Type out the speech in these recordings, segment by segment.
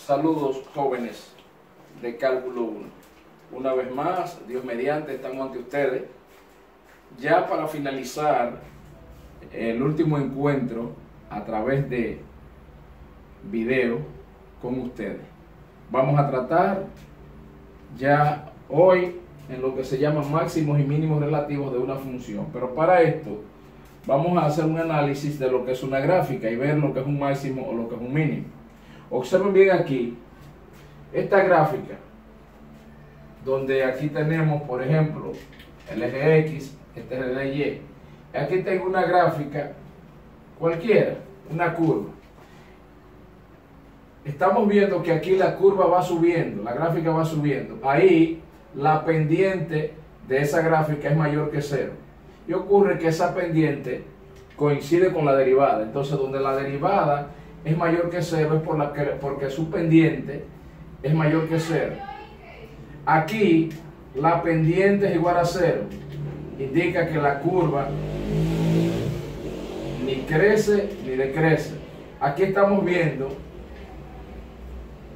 Saludos jóvenes de Cálculo 1. Una vez más, Dios mediante, estamos ante ustedes. Ya para finalizar el último encuentro a través de video con ustedes. Vamos a tratar ya hoy en lo que se llama máximos y mínimos relativos de una función. Pero para esto vamos a hacer un análisis de lo que es una gráfica y ver lo que es un máximo o lo que es un mínimo. Observen bien aquí esta gráfica, donde aquí tenemos, por ejemplo, el eje X, este es el eje Y. Aquí tengo una gráfica cualquiera, una curva. Estamos viendo que aquí la curva va subiendo, la gráfica va subiendo. Ahí la pendiente de esa gráfica es mayor que 0. Y ocurre que esa pendiente coincide con la derivada. Entonces, donde la derivada es mayor que 0 es porque su pendiente es mayor que 0. Aquí la pendiente es igual a 0. Indica que la curva ni crece ni decrece. Aquí estamos viendo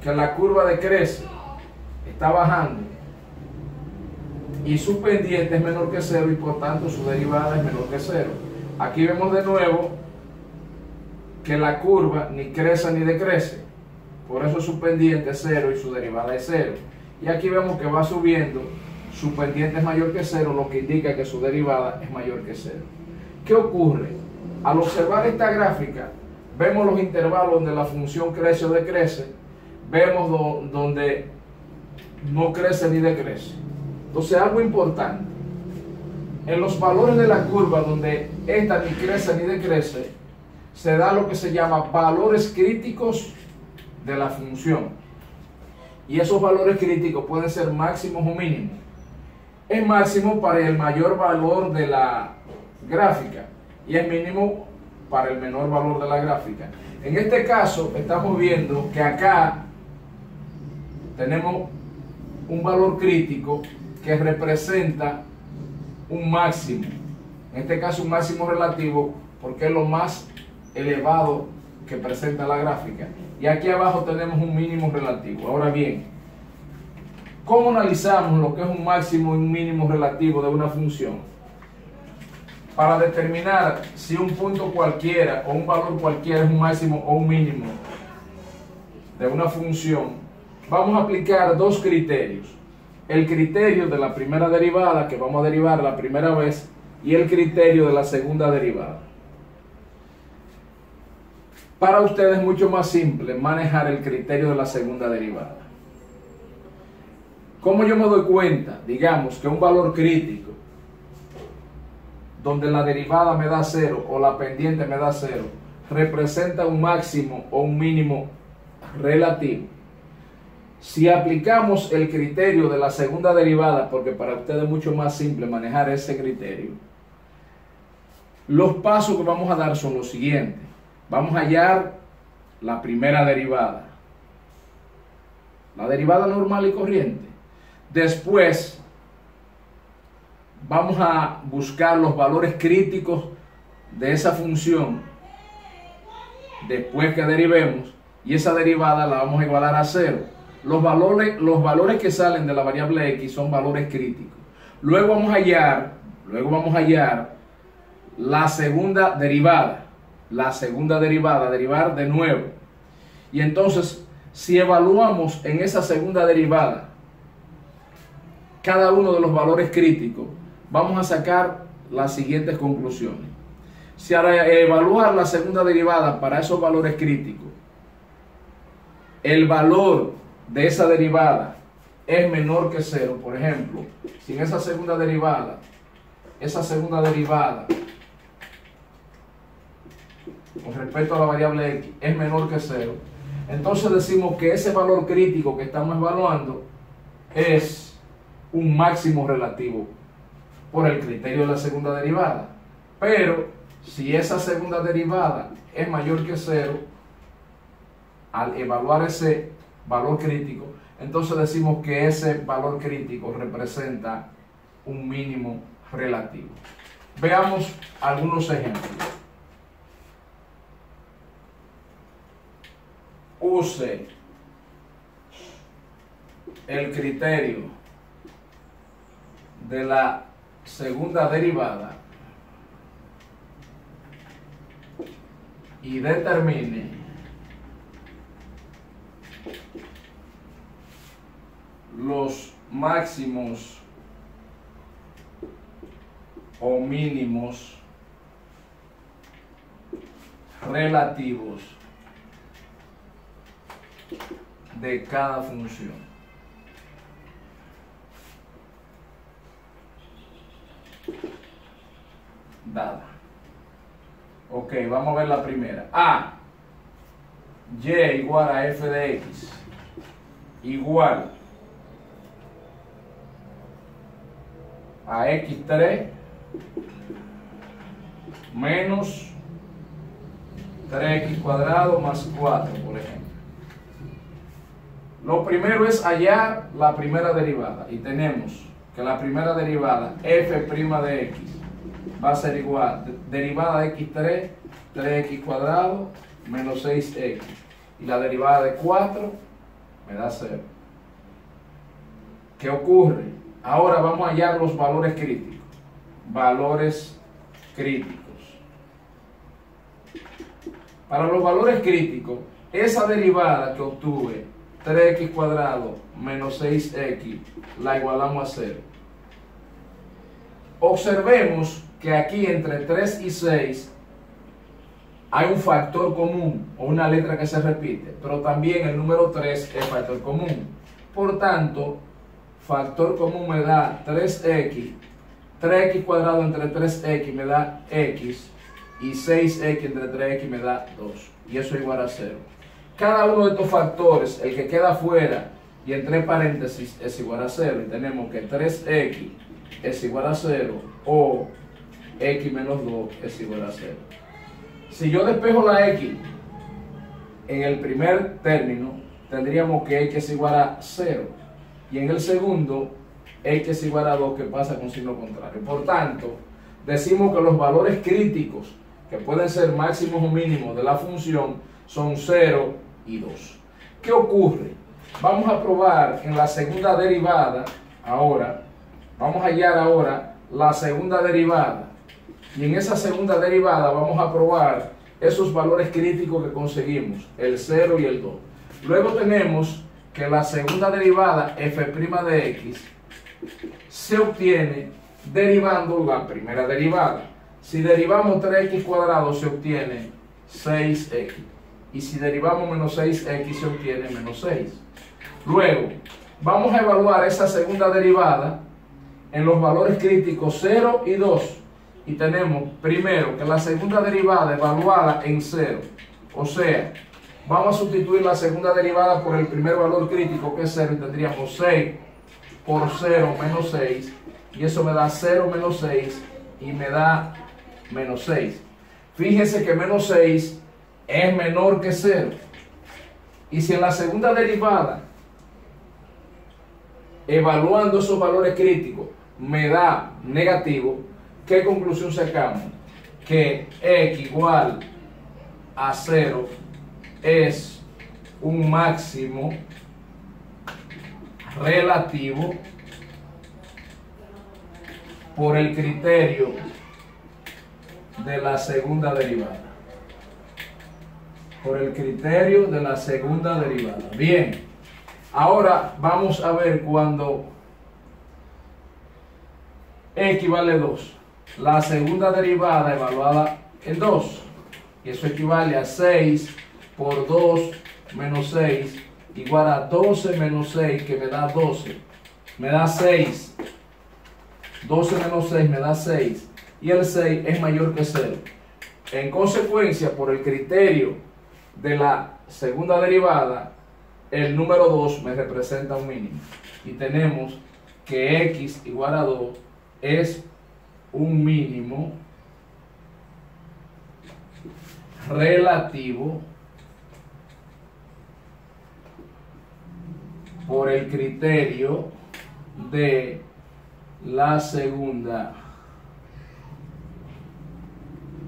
que la curva decrece, está bajando, y su pendiente es menor que 0 y por tanto su derivada es menor que 0. Aquí vemos de nuevo que la curva ni crece ni decrece, por eso su pendiente es 0 y su derivada es 0. Y aquí vemos que va subiendo, su pendiente es mayor que 0, lo que indica que su derivada es mayor que 0. ¿Qué ocurre? Al observar esta gráfica, vemos los intervalos donde la función crece o decrece, vemos donde no crece ni decrece. Entonces, algo importante, en los valores de la curva donde esta ni crece ni decrece, se da lo que se llama valores críticos de la función. Y esos valores críticos pueden ser máximos o mínimos. Es máximo para el mayor valor de la gráfica y es mínimo para el menor valor de la gráfica. En este caso, estamos viendo que acá tenemos un valor crítico que representa un máximo. En este caso, un máximo relativo, porque es lo más elevado que presenta la gráfica. Y aquí abajo tenemos un mínimo relativo. Ahora bien, ¿cómo analizamos lo que es un máximo y un mínimo relativo de una función? Para determinar si un punto cualquiera o un valor cualquiera es un máximo o un mínimo de una función, vamos a aplicar dos criterios. El criterio de la primera derivada, que vamos a derivar la primera vez, y el criterio de la segunda derivada. Para ustedes es mucho más simple manejar el criterio de la segunda derivada. ¿Cómo yo me doy cuenta? Digamos que un valor crítico, donde la derivada me da 0 o la pendiente me da 0, representa un máximo o un mínimo relativo. Si aplicamos el criterio de la segunda derivada, porque para ustedes es mucho más simple manejar ese criterio, los pasos que vamos a dar son los siguientes. Vamos a hallar la primera derivada, la derivada normal y corriente. Después vamos a buscar los valores críticos de esa función después que derivemos, y esa derivada la vamos a igualar a 0. Los valores que salen de la variable X son valores críticos. Luego vamos a hallar la segunda derivada. Derivar de nuevo. Y entonces, si evaluamos en esa segunda derivada cada uno de los valores críticos, vamos a sacar las siguientes conclusiones. Si al evaluar la segunda derivada para esos valores críticos, el valor de esa derivada es menor que 0, por ejemplo, si en esa segunda derivada con respecto a la variable X es menor que 0, entonces decimos que ese valor crítico que estamos evaluando es un máximo relativo por el criterio de la segunda derivada. Pero si esa segunda derivada es mayor que 0, al evaluar ese valor crítico, entonces decimos que ese valor crítico representa un mínimo relativo. Veamos algunos ejemplos. Use el criterio de la segunda derivada y determine los máximos o mínimos relativos de cada función. Dada. Ok, vamos a ver la primera. A, y igual a f de x igual a x3 menos 3x cuadrado más 4, por ejemplo. Lo primero es hallar la primera derivada y tenemos que la primera derivada f' de x va a ser igual derivada de x3, 3x cuadrado menos 6x, y la derivada de 4 me da 0. ¿Qué ocurre? Ahora vamos a hallar los valores críticos. Valores críticos. Para los valores críticos, esa derivada que obtuve, 3x cuadrado menos 6x, la igualamos a 0. Observemos que aquí entre 3 y 6 hay un factor común o una letra que se repite, pero también el número 3 es factor común. Por tanto, factor común me da 3x, 3x cuadrado entre 3x me da x, y 6x entre 3x me da 2, y eso es igual a 0. Cada uno de estos factores, el que queda fuera y entre paréntesis, es igual a 0, y tenemos que 3x es igual a 0 o x menos 2 es igual a 0. Si yo despejo la x en el primer término, tendríamos que x es igual a 0, y en el segundo x es igual a 2, que pasa con signo contrario. Por tanto, decimos que los valores críticos, que pueden ser máximos o mínimos de la función, son 0 y 2. ¿Qué ocurre? Vamos a probar en la segunda derivada ahora. Vamos a hallar ahora la segunda derivada. Y en esa segunda derivada vamos a probar esos valores críticos que conseguimos, el 0 y el 2. Luego tenemos que la segunda derivada, f' de x, se obtiene derivando la primera derivada. Si derivamos 3x cuadrado se obtiene 6x. Y si derivamos menos 6x se obtiene menos 6. Luego, vamos a evaluar esa segunda derivada en los valores críticos 0 y 2. Y tenemos primero que la segunda derivada evaluada en 0. O sea, vamos a sustituir la segunda derivada por el primer valor crítico, que es 0, y tendríamos 6 por 0 menos 6. Y eso me da 0 menos 6 y me da menos 6. Fíjense que menos 6 es menor que 0. Y si en la segunda derivada, evaluando esos valores críticos, me da negativo, ¿qué conclusión sacamos? Que x igual a 0 es un máximo relativo por el criterio de la segunda derivada. Por el criterio de la segunda derivada. Bien, ahora vamos a ver cuando x vale 2. La segunda derivada evaluada en 2. Y eso equivale a 6 por 2 menos 6 igual a 12 menos 6, que me da 12. Me da 6. 12 menos 6 me da 6. Y el 6 es mayor que 0. En consecuencia, por el criterio de la segunda derivada, el número 2 me representa un mínimo. Y tenemos que x igual a 2 es un mínimo relativo por el criterio de la segunda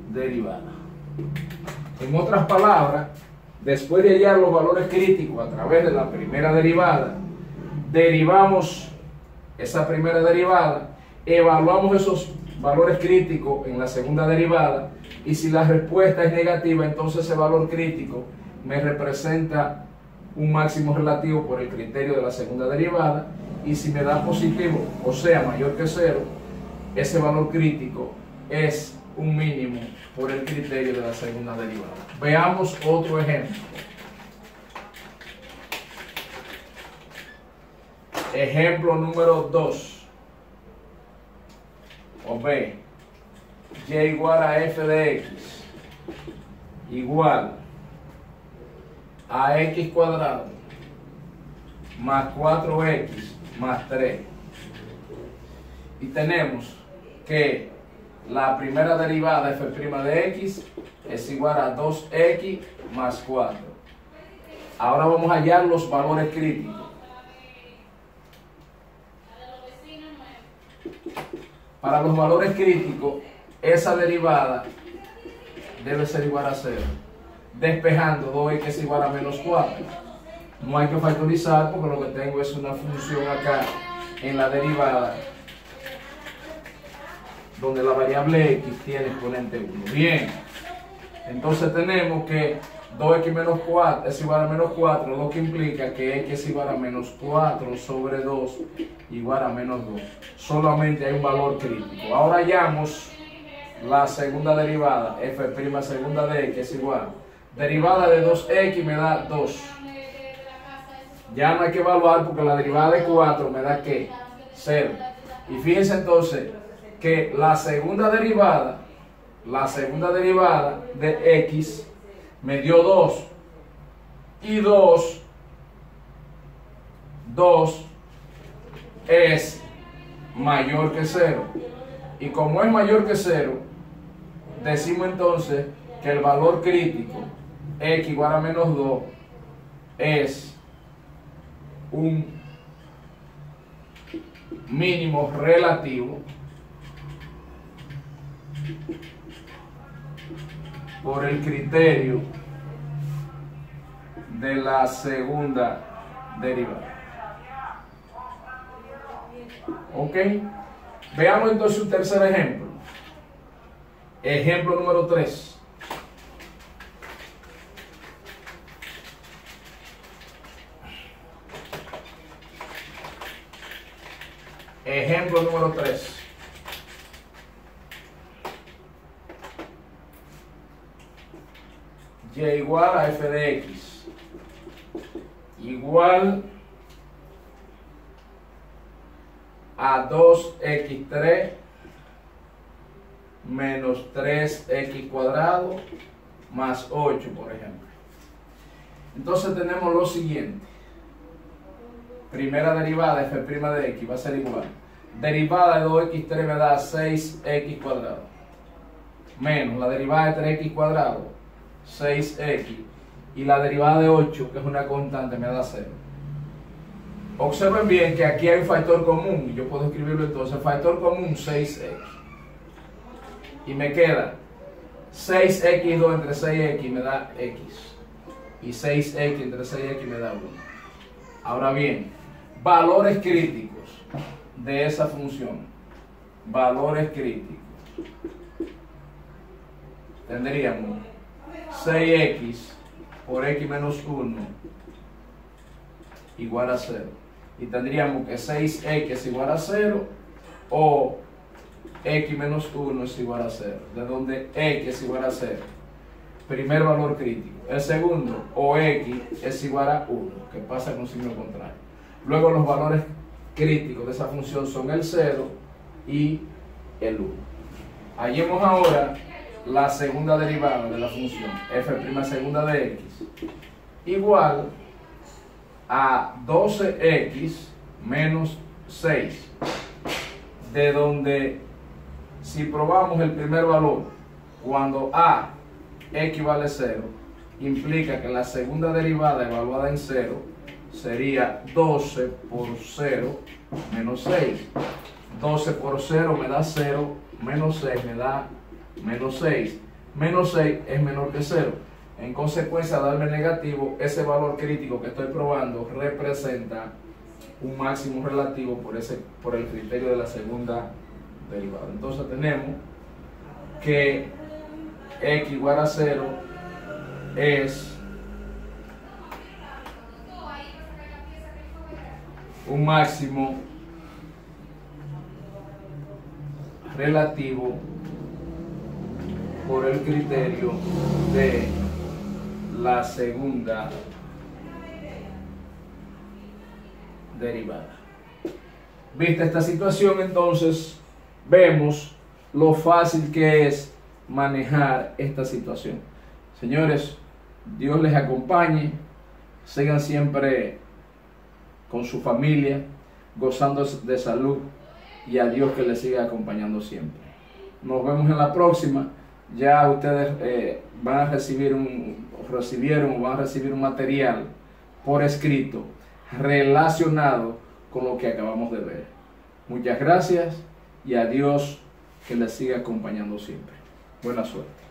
derivada. En otras palabras, después de hallar los valores críticos a través de la primera derivada derivamos esa primera derivada, evaluamos esos valores críticos en la segunda derivada, y si la respuesta es negativa, entonces ese valor crítico me representa un máximo relativo por el criterio de la segunda derivada, y si me da positivo, o sea, mayor que 0, ese valor crítico es un mínimo por el criterio de la segunda derivada. Veamos otro ejemplo. Ejemplo número 2. O B, y igual a f de x igual a x cuadrado más 4x más 3. Y tenemos que la primera derivada f' de x es igual a 2x más 4. Ahora vamos a hallar los valores críticos. Para los valores críticos, esa derivada debe ser igual a 0. Despejando 2x es igual a menos 4. No hay que factorizar porque lo que tengo es una función acá en la derivada donde la variable x tiene exponente 1. Bien, entonces tenemos que 2x menos 4 es igual a menos 4, lo que implica que x es igual a menos 4 sobre 2 igual a menos 2. Solamente hay un valor crítico. Ahora hallamos la segunda derivada, f' segunda de x es igual. Derivada de 2x me da 2. Ya no hay que evaluar porque la derivada de 4 me da ¿qué? 0. Y fíjense entonces que la segunda derivada de x me dio 2. Y 2 es mayor que 0. Y como es mayor que 0, decimos entonces que el valor crítico, x igual a menos 2, es un mínimo relativo por el criterio de la segunda derivada. ¿Ok? Veamos entonces un tercer ejemplo. Ejemplo número 3. Ejemplo número 3. Y igual a f de x igual a 2x3 menos 3x cuadrado más 8, por ejemplo. Entonces tenemos lo siguiente. Primera derivada f' de x va a ser igual. Derivada de 2x3 me da 6x cuadrado. Menos la derivada de 3x cuadrado, 6x. Y la derivada de 8, que es una constante, me da 0. Observen bien que aquí hay un factor común. Y yo puedo escribirlo entonces. Factor común 6x. Y me queda 6x2 entre 6x me da x. Y 6x entre 6x me da 1. Ahora bien, valores críticos de esa función. Valores críticos. Tendríamos 6x por x menos 1 igual a 0. Y tendríamos que 6x es igual a 0 o x menos 1 es igual a 0. De donde x es igual a 0. Primer valor crítico. El segundo, o x es igual a 1, que pasa con signo contrario. Luego los valores críticos de esa función son el 0 y el 1. Hallemos ahora la segunda derivada de la función f' segunda de x igual a 12x menos 6, de donde si probamos el primer valor, cuando a equivale a 0, implica que la segunda derivada evaluada en 0 sería 12 por 0 menos 6. 12 por 0 me da 0, menos 6 me da menos 6. Menos 6 es menor que 0. En consecuencia, al darme negativo, ese valor crítico que estoy probando representa un máximo relativo por el criterio de la segunda derivada. Entonces tenemos que x igual a 0 es un máximo relativo por el criterio de la segunda derivada. Vista esta situación, entonces vemos lo fácil que es manejar esta situación. Señores, Dios les acompañe, sigan siempre con su familia, gozando de salud, y a Dios que les siga acompañando siempre. Nos vemos en la próxima. Ya ustedes van a recibieron o van a recibir un material por escrito relacionado con lo que acabamos de ver. Muchas gracias y a Dios que les siga acompañando siempre. Buena suerte.